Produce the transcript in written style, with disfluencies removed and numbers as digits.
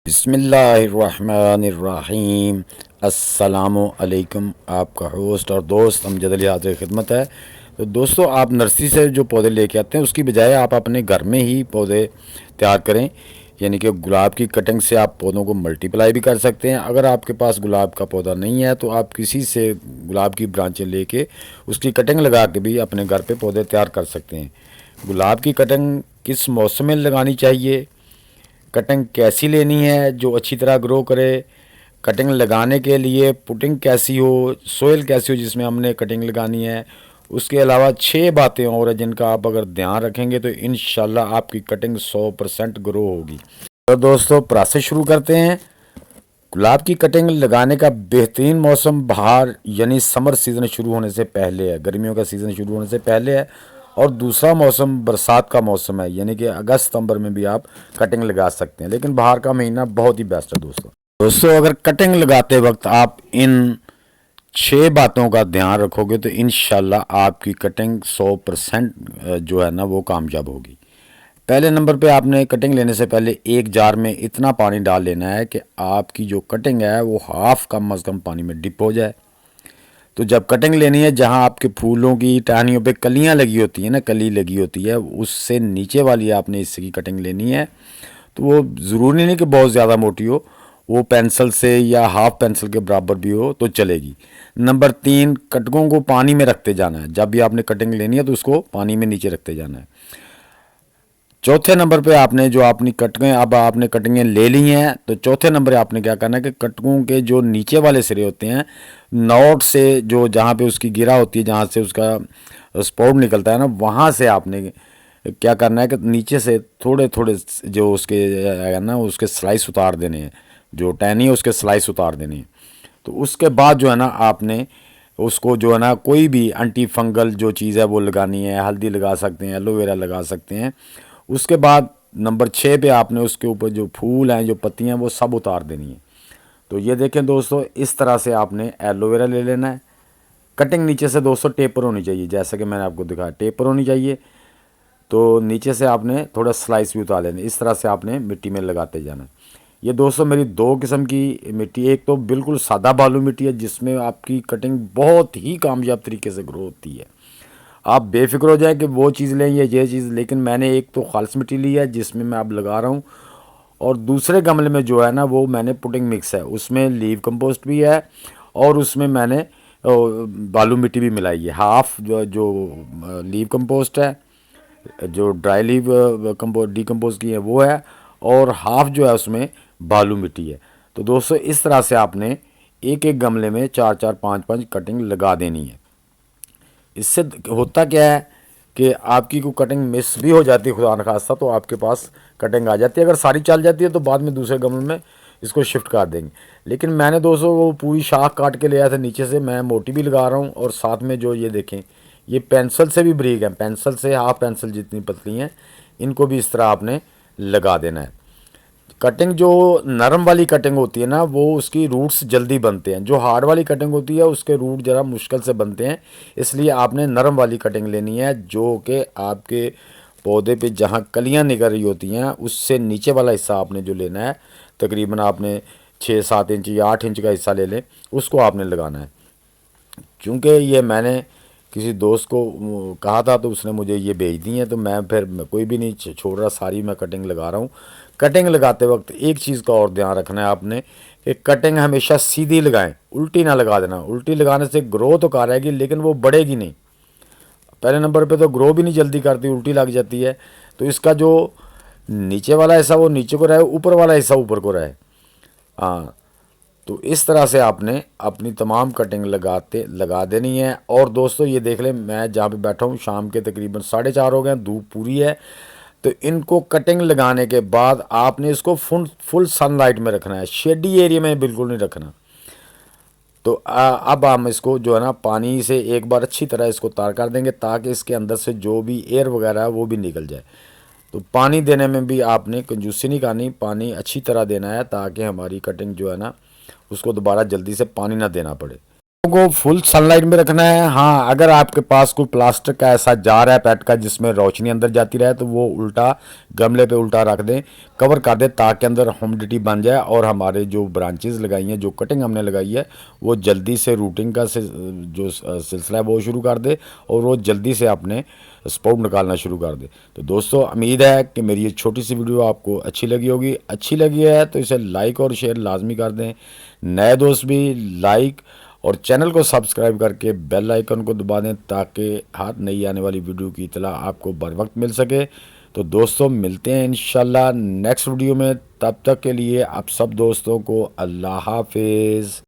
बिस्मिल्लाहिर्रहमानिर्रहीम। अस्सलामु अलैकुम। आपका होस्ट और दोस्त अमजद अली हाज़िर खिदमत है। तो दोस्तों, आप नर्सरी से जो पौधे लेके आते हैं उसकी बजाय आप अपने घर में ही पौधे तैयार करें। यानी कि गुलाब की कटिंग से आप पौधों को मल्टीप्लाई भी कर सकते हैं। अगर आपके पास गुलाब का पौधा नहीं है तो आप किसी से गुलाब की ब्रांचें लेके उसकी कटिंग लगा के भी अपने घर पे पौधे तैयार कर सकते हैं। गुलाब की कटिंग किस मौसम में लगानी चाहिए, कटिंग कैसी लेनी है जो अच्छी तरह ग्रो करे, कटिंग लगाने के लिए पुटिंग कैसी हो, सोयल कैसी हो जिसमें हमने कटिंग लगानी है, उसके अलावा 6 बातें और हैं जिनका आप अगर ध्यान रखेंगे तो इंशाल्लाह आपकी कटिंग 100% ग्रो होगी। तो दोस्तों, प्रोसेस शुरू करते हैं। गुलाब की कटिंग लगाने का बेहतरीन मौसम बहार यानी समर सीज़न शुरू होने से पहले है, गर्मियों का सीज़न शुरू होने से पहले है। और दूसरा मौसम बरसात का मौसम है, यानी कि अगस्त सितंबर में भी आप कटिंग लगा सकते हैं, लेकिन बाहर का महीना बहुत ही बेस्ट है दोस्तों, अगर कटिंग लगाते वक्त आप इन 6 बातों का ध्यान रखोगे तो इंशाल्लाह आपकी कटिंग 100% जो है ना वो कामयाब होगी। पहले नंबर पे आपने कटिंग लेने से पहले एक जार में इतना पानी डाल लेना है कि आपकी जो कटिंग है वो हाफ कम अज़ कम पानी में डिप हो जाए। तो जब कटिंग लेनी है, जहाँ आपके फूलों की टहनियों पे कलियां लगी होती हैं ना, कली लगी होती है, उससे नीचे वाली आपने हिस्से की कटिंग लेनी है। तो वो ज़रूरी नहीं कि बहुत ज़्यादा मोटी हो, वो पेंसिल से या हाफ पेंसिल के बराबर भी हो तो चलेगी। नंबर 3, कटकों को पानी में रखते जाना है। जब भी आपने कटिंग लेनी है तो उसको पानी में नीचे रखते जाना है। चौथे नंबर पे आपने जो अपनी कटिंगें, अब आपने कटिंगें ले ली हैं तो चौथे नंबर पे आपने क्या करना है कि कटकों के जो नीचे वाले सिरे होते हैं, नोट से जो जहाँ पे उसकी गिरा होती है, जहाँ से उसका स्पोर्ट निकलता है ना, वहाँ से आपने क्या करना है कि नीचे से थोड़े थोड़े जो उसके है ना उसके स्लाइस उतार देने हैं, जो टहनी है उसके स्लाइस उतार देने हैं। तो उसके बाद जो है ना आपने उसको जो है ना कोई भी एंटी फंगल जो चीज़ है वो लगानी है, हल्दी लगा सकते हैं, एलोवेरा लगा सकते हैं। उसके बाद नंबर 6 पे आपने उसके ऊपर जो फूल हैं, जो पत्तियां हैं, वो सब उतार देनी है। तो ये देखें दोस्तों, इस तरह से आपने एलोवेरा ले लेना है। कटिंग नीचे से दोस्तों टेपर होनी चाहिए, जैसा कि मैंने आपको दिखाया टेपर होनी चाहिए। तो नीचे से आपने थोड़ा स्लाइस भी उतार लेना, इस तरह से आपने मिट्टी में लगाते जाना है। ये दोस्तों मेरी 2 किस्म की मिट्टी, एक तो बिल्कुल सादा बालू मिट्टी है जिसमें आपकी कटिंग बहुत ही कामयाब तरीके से ग्रो होती है। आप बेफिक्र हो जाए कि वो चीज़ लें या ये चीज़, लेकिन मैंने एक तो खालिश मिट्टी ली है जिसमें मैं अब लगा रहा हूँ, और दूसरे गमले में जो है ना वो मैंने पुटिंग मिक्स है, उसमें लीव कंपोस्ट भी है और उसमें मैंने बालू मिट्टी भी मिलाई है। हाफ जो जो लीव कंपोस्ट है, जो ड्राई लीव कंपोस्ट डिकम्पोज की है वो है, और हाफ जो है उसमें बालू मिट्टी है। तो दोस्तों, इस तरह से आपने एक एक गमले में 4-4 5-5 कटिंग लगा देनी है। इससे होता क्या है कि आपकी कोई कटिंग मिस भी हो जाती है खुदा न खास्ता, तो आपके पास कटिंग आ जाती है। अगर सारी चल जाती है तो बाद में दूसरे गमले में इसको शिफ्ट कर देंगे। लेकिन मैंने दोस्तों वो पूरी शाख काट के ले आया था नीचे से, मैं मोटी भी लगा रहा हूँ, और साथ में जो ये देखें ये पेंसिल से भी ब्रीक है, पेंसिल से हाफ पेंसिल जितनी पतली हैं, इनको भी इस तरह आपने लगा देना है। कटिंग जो नरम वाली कटिंग होती है ना वो उसकी रूट्स जल्दी बनते हैं, जो हार्ड वाली कटिंग होती है उसके रूट ज़रा मुश्किल से बनते हैं। इसलिए आपने नरम वाली कटिंग लेनी है जो कि आपके पौधे पे जहाँ कलियाँ निकल रही होती हैं उससे नीचे वाला हिस्सा आपने जो लेना है, तकरीबन आपने 6-7 इंच या 8 इंच का हिस्सा ले लें, उसको आपने लगाना है। क्योंकि ये मैंने किसी दोस्त को कहा था तो उसने मुझे ये भेज दी है, तो मैं फिर कोई भी नहीं छोड़ रहा, सारी मैं कटिंग लगा रहा हूँ। कटिंग लगाते वक्त एक चीज़ का और ध्यान रखना है आपने कि कटिंग हमेशा सीधी लगाएं, उल्टी ना लगा देना। उल्टी लगाने से ग्रो तो कार आएगी लेकिन वो बढ़ेगी नहीं। पहले नंबर पे तो ग्रो भी नहीं जल्दी करती, उल्टी लग जाती है। तो इसका जो नीचे वाला हिस्सा वो नीचे को रहे, ऊपर वाला हिस्सा ऊपर को रहे। हाँ, तो इस तरह से आपने अपनी तमाम कटिंग लगा देनी है। और दोस्तों ये देख लें, मैं जहाँ पे बैठा हूँ शाम के तकरीबन 4:30 हो गए हैं, धूप पूरी है। तो इनको कटिंग लगाने के बाद आपने इसको फुल सनलाइट में रखना है, शेडी एरिया में बिल्कुल नहीं रखना। तो अब हम इसको जो है ना पानी से एक बार अच्छी तरह इसको तार कर देंगे ताकि इसके अंदर से जो भी एयर वगैरह है वो भी निकल जाए। तो पानी देने में भी आपने कंजूसी नहीं करनी, पानी अच्छी तरह देना है ताकि हमारी कटिंग जो है ना उसको दोबारा जल्दी से पानी ना देना पड़े। को फुल सनलाइट में रखना है। हाँ, अगर आपके पास कोई प्लास्टिक का ऐसा जार है पेट का जिसमें रोशनी अंदर जाती रहे तो वो उल्टा गमले पे उल्टा रख दें, कवर कर दें ताकि अंदर ह्यूमिडिटी बन जाए और हमारे जो ब्रांचेस लगाई हैं, जो कटिंग हमने लगाई है, वो जल्दी से रूटिंग का जो सिलसिला है वो शुरू कर दे और वो जल्दी से अपने स्पाउट निकालना शुरू कर दे। तो दोस्तों, उम्मीद है कि मेरी ये छोटी सी वीडियो आपको अच्छी लगी होगी। अच्छी लगी है तो इसे लाइक और शेयर लाजमी कर दें। नए दोस्त भी लाइक और चैनल को सब्सक्राइब करके बेल आइकन को दबा दें ताकि हर नई आने वाली वीडियो की इतला आपको बर वक्त मिल सके। तो दोस्तों, मिलते हैं इंशाल्लाह नेक्स्ट वीडियो में। तब तक के लिए आप सब दोस्तों को अल्लाह हाफिज़।